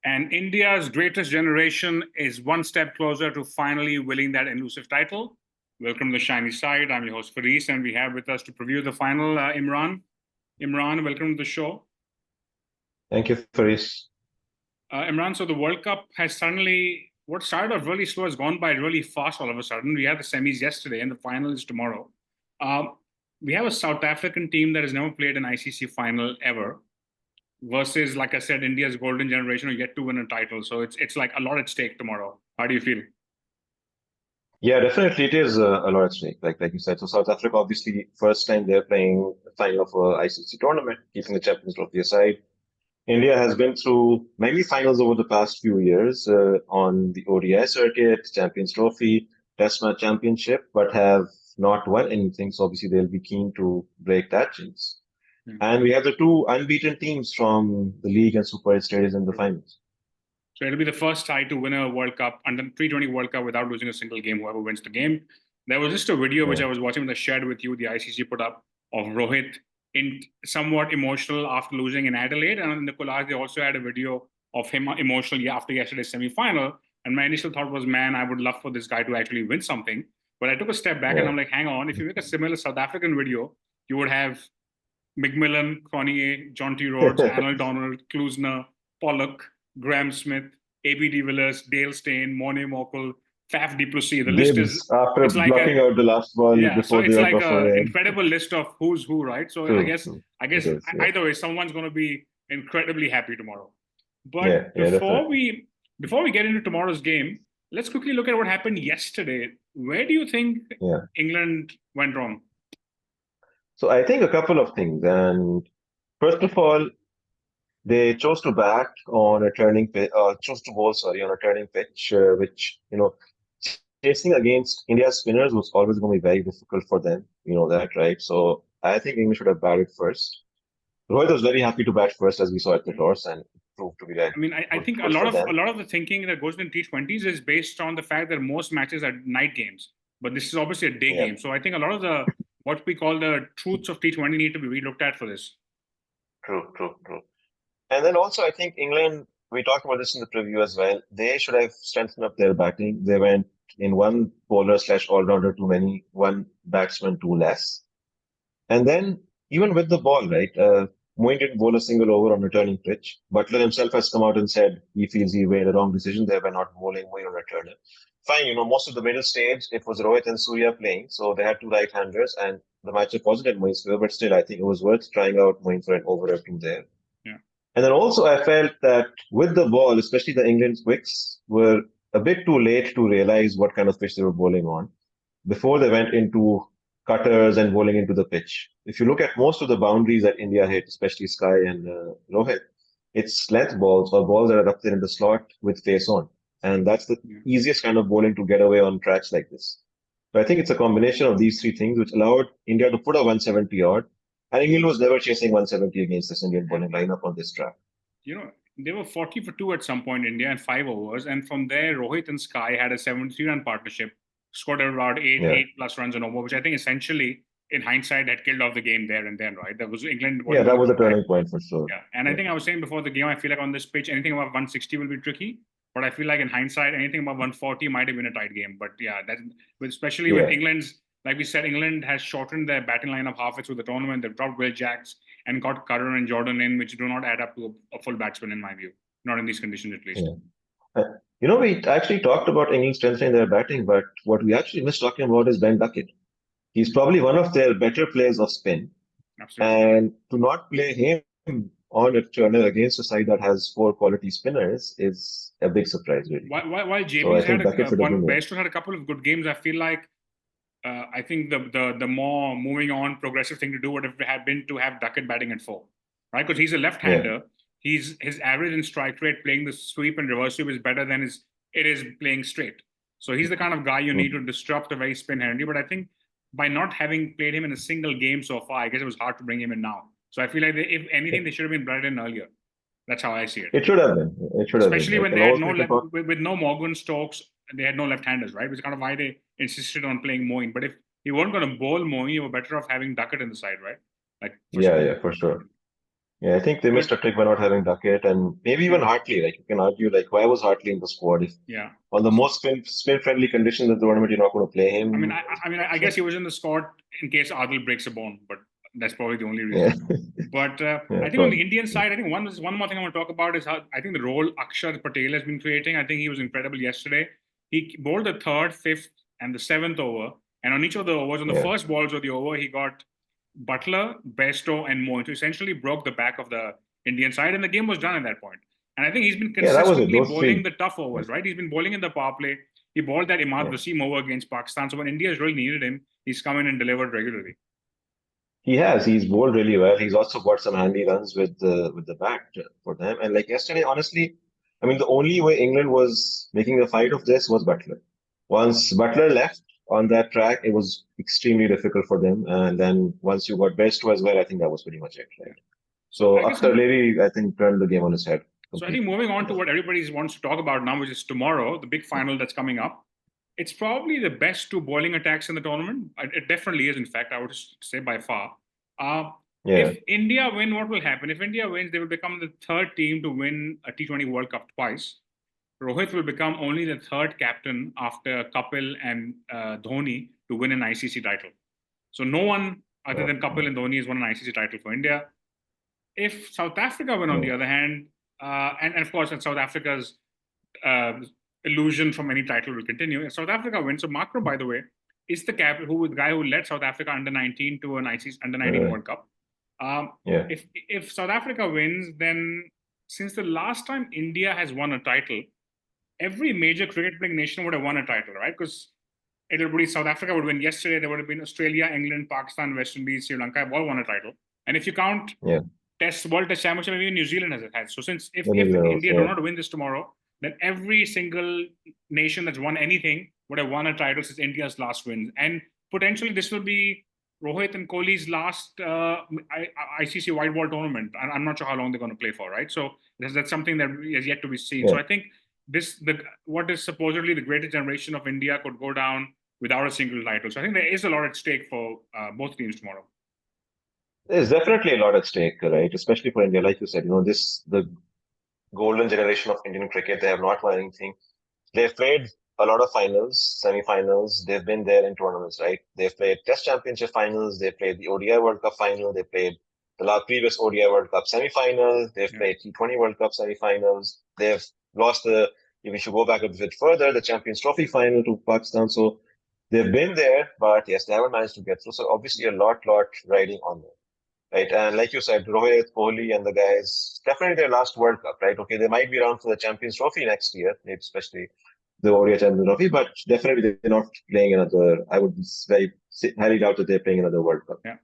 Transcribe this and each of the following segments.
And India's greatest generation is one step closer to finally winning that elusive title. Welcome to the shiny side. I'm your host, Faris, and we have with us to preview the final, Imran. Imran, welcome to the show. Thank you, Faris. Imran, so the World Cup has suddenly, what started off really slow has gone by really fast all of a sudden. We had the semis yesterday and the final is tomorrow. Um, we have a South African team that has never played an ICC final ever versus, like I said, India's golden generation who yet to win a title. So it's like a lot at stake tomorrow. How do you feel? Yeah, definitely it is a lot at stake, like you said. So South Africa, obviously, first time they're playing the final of a ICC tournament, keeping the Champions Trophy aside. India has been through many finals over the past few years on the ODI circuit, Champions Trophy, Test Match Championship, but have not won anything. So obviously they'll be keen to break that jinx. And we have the two unbeaten teams from the league and Super 8 stages in the finals. So it'll be the first side to win a World Cup, under T20 World Cup without losing a single game, whoever wins the game. There was just a video which I was watching that I shared with you, the ICC put up of Rohit in somewhat emotional after losing in Adelaide. And in the collage, they also had a video of him emotional after yesterday's semi-final. And my initial thought was, man, I would love for this guy to actually win something. But I took a step back and I'm like, hang on, if you make a similar South African video, you would have McMillan, Cronje, John T. Rhodes, Arnold Donald, Klusner, Pollock, Graham Smith, A.B. de Villiers, Dale Steyn, Morne Morkel, Faf du Plessis. The list is after it's like blocking out the last ball so before it's the like outbuffer an end. incredible list of who's who, right? So True, I guess is, either way, someone's going to be incredibly happy tomorrow. Yeah, But definitely. before we get into tomorrow's game, let's quickly look at what happened yesterday. Where do you think England went wrong? So I think a couple of things. And first of all, they chose to bat on a turning pitch, chose to bowl, sorry, on a turning pitch, which, chasing against India's spinners was always going to be very difficult for them. You know that, right? So I think England should have batted first. Rohit was very happy to bat first, as we saw at the toss, and it proved to be that I mean, I think good for a them. lot of the thinking that goes in T20s is based on the fact that most matches are night games, but this is obviously a day game. So I think a lot of the what we call the truths of T20 need to be relooked at for this. True. And then also, I think England, we talked about this in the preview as well, they should have strengthened up their batting. They went in one bowler slash all-rounder too many, one batsman too less. And then, even with the ball, right, Moeen didn't bowl a single over on a turning pitch. Butler himself has come out and said he feels he made a wrong decision there by not bowling Moeen on a turner. Fine, most of the middle stage, it was Rohit and Surya playing, so they had two right-handers, and the matchup wasn't in Moeen's favor, but still, I think it was worth trying out Moeen for an over or two there. And then also I felt that with the ball, especially the England quicks, were a bit too late to realize what kind of pitch they were bowling on before they went into cutters and bowling into the pitch. If you look at most of the boundaries that India hit, especially Sky and Rohit, it's length balls or balls that are up there in the slot with face on. And that's the easiest kind of bowling to get away on tracks like this. So I think it's a combination of these three things which allowed India to put a 170 odd. And England was never chasing 170 against this Indian bowling lineup on this track. They were 40 for 2 at some point, India, in 5 overs. And from there, Rohit and Sky had a 73-run partnership, scored about 8 plus runs an over, which I think essentially, in hindsight, had killed off the game there and then, right? That was England. That was a turning point for sure. And I think I was saying before the game, I feel like on this pitch, anything above 160 will be tricky. But I feel like in hindsight, anything above 140 might have been a tight game. But especially with England's, like we said, England has shortened their batting lineup halfway through the tournament. They've dropped Will Jacks and got Curran and Jordan in, which do not add up to a full batsman, in my view. Not in these conditions, at least. We actually talked about England strengthening their batting, but what we actually missed talking about is Ben Duckett. He's probably one of their better players of spin. Absolutely. And to not play him on a turner against a side that has 4 quality spinners is a big surprise, really. While JB's had a couple of good games, I feel like I think the more moving on, progressive thing to do would have been to have Duckett batting at 4, right? Because he's a left-hander. His average in strike rate playing the sweep and reverse sweep is better than it is playing straight. So he's the kind of guy you need to disrupt a very spin-handy. But I think by not having played him in a single game so far, I guess it was hard to bring him in now. So I feel like if anything, they should have been brought in earlier. That's how I see it. It should have been. Especially when they had with no Morgan Stokes, they had no left-handers, right? Which is kind of why they insisted on playing Moeen. But if you weren't going to bowl Moeen, you were better off having Duckett in the side, right? For sure. Yeah, I think they missed a trick by not having Duckett and maybe even Yeah. Hartley. Like you can argue, like why was Hartley in the squad? If Yeah. on the most spin friendly conditions of the tournament, you're not going to play I mean, him. I guess he was in the squad in case Adil breaks a bone, but that's probably the only Yeah, reason. But yeah, I think on the probably. Indian side, I think one more thing I want to talk about is how I think the role Akshar Patel has been creating. I think he was incredible yesterday. He bowled the third, fifth, and the seventh over, and on each of the overs, on the Yeah, first balls of the over, he got Butler, Bairstow, and Moin. So essentially broke the back of the Indian side, and the game was done at that point. And I think he's been yeah, that was it. consistently Those bowling three. the tough overs, right? He's been bowling in the power play. He bowled that Imad Yeah. Wasim over against Pakistan. So when India has really needed him, he's come in and delivered regularly. He has. He's bowled really well. He's also got some handy runs with the bat for them. And like yesterday, honestly, I mean, the only way England was making a fight of this was Butler. Once Butler left on that track, it was extremely difficult for them. And then once you got Bairstow as well, I think that was pretty much it, Yeah. right? So So I guess Akhtar Levy, I think, turned the game on his head so I think completely. moving on to Yeah. what everybody wants to talk about now, which is tomorrow, the big final that's coming up. It's probably the best two bowling attacks in the tournament. It definitely is, in fact, I would say by far. Uh, Yeah. if India win, what will happen? If India wins, they will become the third team to win a T20 World Cup twice. Rohit will become only the third captain after Kapil and Dhoni to win an ICC title. So no one other than Kapil and Dhoni has won an ICC title for India. If South Africa win, on Yeah. the other hand, and of course, South Africa's uh, illusion from any title will continue. If South Africa wins, so Marco, by the way, is the guy who led South Africa under 19 to an ICC under 19 Uh, World Cup. Um, yeah. if South Africa wins, then since the last time India has won a title, every major cricket playing nation would have won a title, right? Because it'll be South Africa would win yesterday. There would have been Australia, England, Pakistan, West Indies, Sri Lanka have all won a title. And if you count Yeah. World Test Championship, even New Zealand has had. So since Then if England India also, do yeah. not win this tomorrow, then every single nation that's won anything would have won a title since India's last win. And potentially this will be Rohit and Kohli's last ICC white ball tournament. I'm not sure how long they're going to play for, right? So that's something that is yet to be seen. So Yeah. I think what is supposedly the greatest generation of India could go down without a single title. So I think there is a lot at stake for both teams tomorrow. There's definitely a lot at stake, right? Especially for India, like you said, the golden generation of Indian cricket. They have not won anything. They've played a lot of finals, semi-finals. They've been there in tournaments, right? They've played Test Championship finals. They played the ODI World Cup final. They played the previous ODI World Cup semi-final. They've Yeah. played T20 World Cup semi-finals. They've lost if we should go back a bit further, the Champions Trophy final to Pakistan. So they've been there, but yes, they haven't managed to get through. So obviously a lot riding on them. Right. And like you said, Rohit, Kohli, and the guys, definitely their last World Cup, right? Okay, they might be around for the Champions Trophy next year, maybe especially the ODI Champions Trophy, but definitely they're not playing another. I would very highly doubt that they're playing another World Cup. Yeah.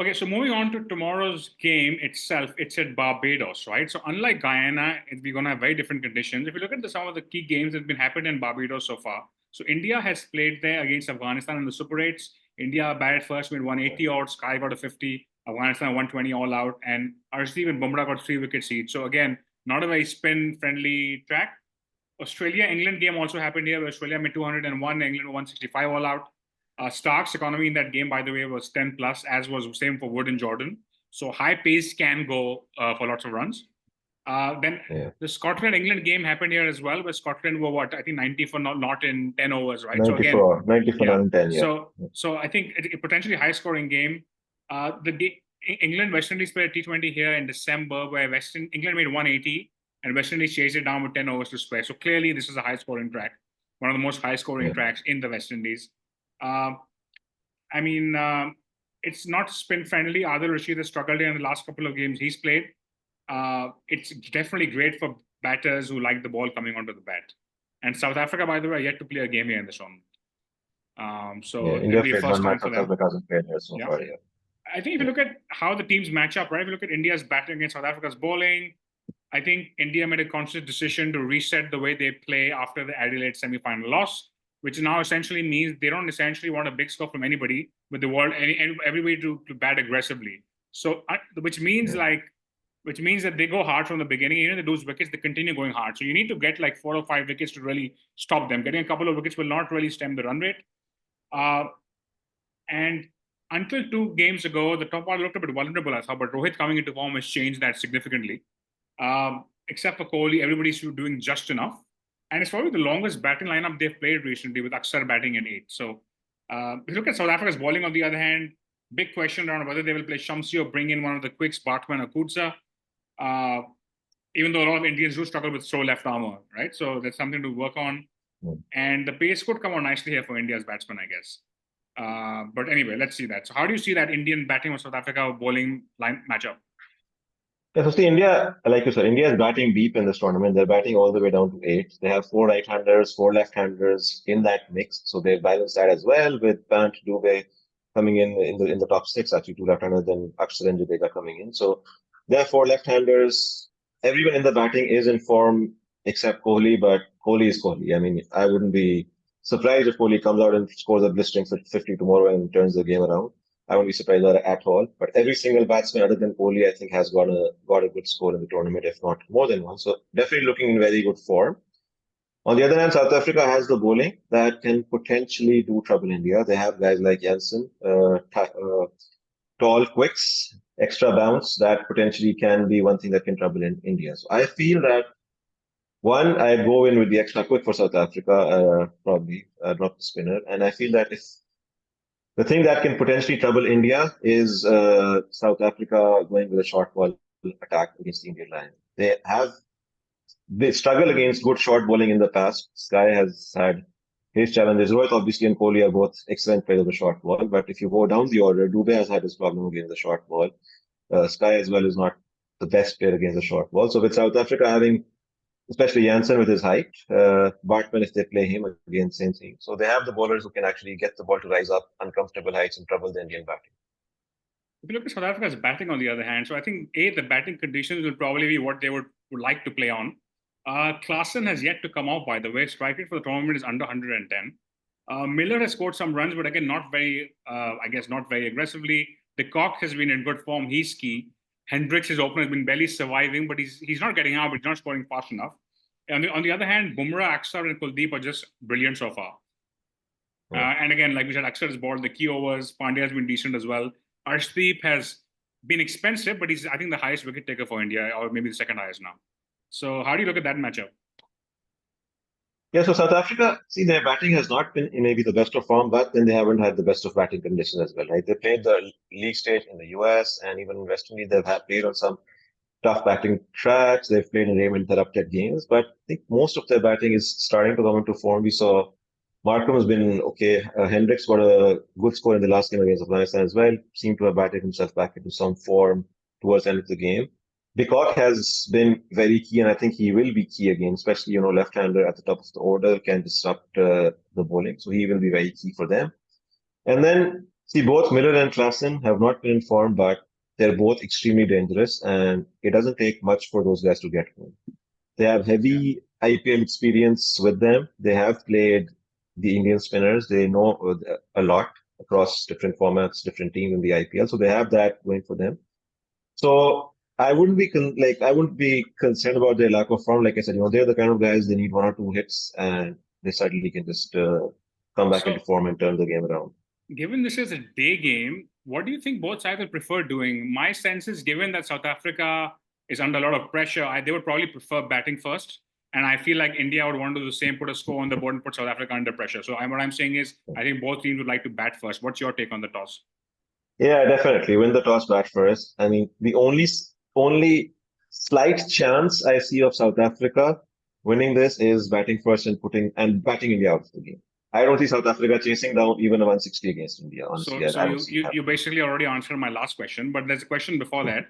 Okay, so moving on to tomorrow's game itself, it's at Barbados, right? So unlike Guyana, we're going to have very different conditions. If you look at some of the key games that have been happening in Barbados so far, so India has played there against Afghanistan in the Super 8s. India batted first, made 180 odd, Sky got a 50, Afghanistan 120 all out, and Arshdeep and Bumrah got 3 wickets each. So again, not a very spin-friendly track. Australia-England game also happened here, where Australia made 201, England 165 all out. Stark's economy in that game, by the way, was 10 plus, as was same for Wood and Jordan. So high pace can go for lots of runs. Then the Scotland-England game happened here as well, where Scotland were I think 90 for not in 10 overs, right? 90 So again, for 90 for yeah. 9 and 10, yeah. So I think a potentially high-scoring game. England West Indies played T20 here in December, where England made 180 and West Indies chased it down with 10 overs to spare. So clearly, this is a high-scoring track, one of the most high-scoring tracks in the West Indies. I mean, it's not spin-friendly. Adil Rashid has struggled in the last couple of games he's played. It's definitely great for batters who like the ball coming onto the bat. And South Africa, by the way, are yet to play a game here in the tournament. So India it'll be a played first one time match, for South them. Africa hasn't played here so far, yeah. I think if you look at how the teams match up, right? If you look at India's batting against South Africa's bowling, I think India made a conscious decision to reset the way they play after the Adelaide semi-final loss, which now essentially means they don't essentially want a big score from anybody, but they want everybody to bat aggressively. So, which means that they go hard from the beginning. Even if they lose wickets, they continue going hard. So you need to get like 4 or 5 wickets to really stop them. Getting a couple of wickets will not really stem the run rate. And until 2 games ago, the top order looked a bit vulnerable, I thought, but Rohit coming into form has changed that significantly. Except for Kohli, everybody's doing just enough. And it's probably the longest batting lineup they've played recently with Aksar batting at 8. So if you look at South Africa's bowling, on the other hand, big question around whether they will play Shamsi or bring in one of the quicks, Bartman or Kudza. Even though a lot of Indians do struggle with slow left armour, right? So there's something to work on. And the pace could come out nicely here for India's batsmen, I guess. But anyway, let's see that. So how do you see that Indian batting or South Africa bowling line matchup? Yeah, so see, India, like you said, India is batting deep in this tournament. They're batting all the way down to 8. They have 4 right-handers, 4 left-handers in that mix. So they balance that as well with Pant, Dubey coming in the top 6, actually 2 left-handers, then Akshar and Jadeja coming in. So there are 4 left-handers. Everyone in the batting is in form except Kohli, but Kohli is Kohli. I mean, I wouldn't be surprised if Kohli comes out and scores a blistering 50 tomorrow and turns the game around. I won't be surprised at all. But every single batsman other than Kohli, I think, has got a good score in the tournament, if not more than one. So definitely looking in very good form. On the other hand, South Africa has the bowling that can potentially do trouble India. They have guys like Jansen, tall quicks, extra bounce that potentially can be one thing that can trouble in India. So I feel that one, I go in with the extra quick for South Africa, probably drop the spinner, and I feel that if the thing that can potentially trouble India is South Africa going with a short ball attack against the Indian line. They struggle against good short bowling in the past. Sky has had his challenges. Rohit, obviously, and Kohli are both excellent players of the short ball. But if you go down the order, Dubey has had his problem against the short ball. Sky as well is not the best player against the short ball. So with South Africa having, especially Jansen with his height, Bartman, if they play him again, same thing. So they have the bowlers who can actually get the ball to rise up uncomfortable heights and trouble the Indian batting. If you look at South Africa's batting, on the other hand, so I think the batting conditions will probably be what they would like to play on. Klaasen has yet to come off, by the way. Strike rate for the tournament is under 110. Miller has scored some runs, but again, not very aggressively. De Kock has been in good form. He's key. Hendricks, his opener, has been barely surviving, but he's not getting out, but he's not scoring fast enough. On the other hand, Bumrah, Aksar, and Kuldeep are just brilliant so far. And again, like we said, Aksar has bowled the key overs. Pandya has been decent as well. Arshdeep has been expensive, but he's, I think, the highest wicket taker for India, or maybe the second highest now. So how do you look at that matchup? Yeah, so South Africa, see, their batting has not been in maybe the best of form, but then they haven't had the best of batting conditions as well, right? They played the league stage in the US and even in West Indies, they've played on some tough batting tracks. They've played in rain-interrupted games, but I think most of their batting is starting to come into form. We saw Markham has been okay. Hendricks got a good score in the last game against Afghanistan as well. Seemed to have batted himself back into some form towards the end of the game. De Kock has been very key, and I think he will be key again, especially, left-hander at the top of the order can disrupt the bowling. So he will be very key for them. And then, see, both Miller and Klaasen have not been in form, but they're both extremely dangerous, and it doesn't take much for those guys to get home. They have heavy IPL experience with them. They have played the Indian spinners. They know a lot across different formats, different teams in the IPL. So they have that going for them. So I wouldn't be concerned about their lack of form. Like I said, they're the kind of guys, they need 1 or 2 hits and they suddenly can just come back into form and turn the game around. Given this is a day game, what do you think both sides will prefer doing? My sense is, given that South Africa is under a lot of pressure, they would probably prefer batting first. And I feel like India would want to do the same, put a score on the board and put South Africa under pressure. So what I'm saying is, I think both teams would like to bat first. What's your take on the toss? Yeah, definitely. Win the toss, bat first. I mean, the only slight chance I see of South Africa winning this is batting first and batting India out of the game. I don't see South Africa chasing down even a 160 against India, honestly. So you basically already answered my last question, but there's a question before that.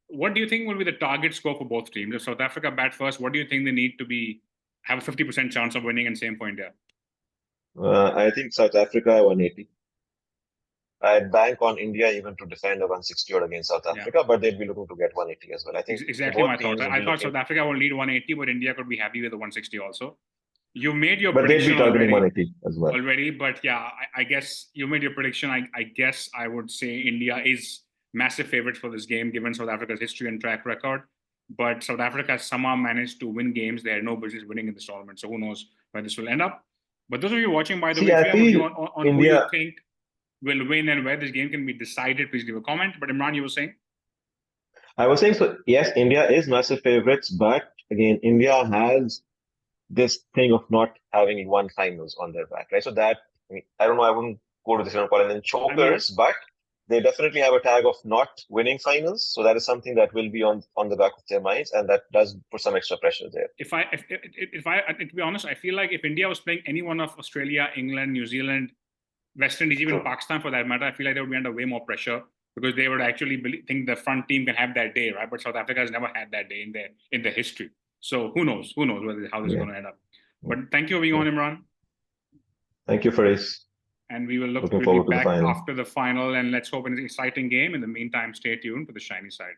What do you think will be the target score for both teams? If South Africa bat first, what do you think they need to have a 50% chance of winning, and same for India? I think South Africa 180. I'd bank on India even to defend a 160 odd against South Africa, but they'd be looking to get 180 as well. I think exactly my thought. I thought South Africa will lead 180, but India could be happy with the 160 also. You made your prediction already, 180 as well. But yeah, I guess you made your prediction. I guess I would say India is massive favorites for this game, given South Africa's history and track record. But South Africa has somehow managed to win games they had no business winning in this tournament. So who knows where this will end up. But those of you watching, by the way, if you have a view on India, who you think will win and where this game can be decided, please leave a comment. But Imran, you were saying? I was saying, so yes, India is massive favorites, but again, India has this thing of not having won finals on their back, right? So that, I mean, I don't know, I wouldn't go to this and call them chokers, but they definitely have a tag of not winning finals. So that is something that will be on the back of their minds, and that does put some extra pressure there. To be honest, I feel like if India was playing any one of Australia, England, New Zealand, West Indies, even Pakistan for that matter, I feel like they would be under way more pressure because they would actually think the front team can have that day, right? But South Africa has never had that day in their history. So who knows? Who knows how this is going to end up? But thank you for being on, Imran. Thank you, Faris. And we will Looking forward to the final. after the final, and let's hope it's an exciting game. In the meantime, stay tuned for the shiny side.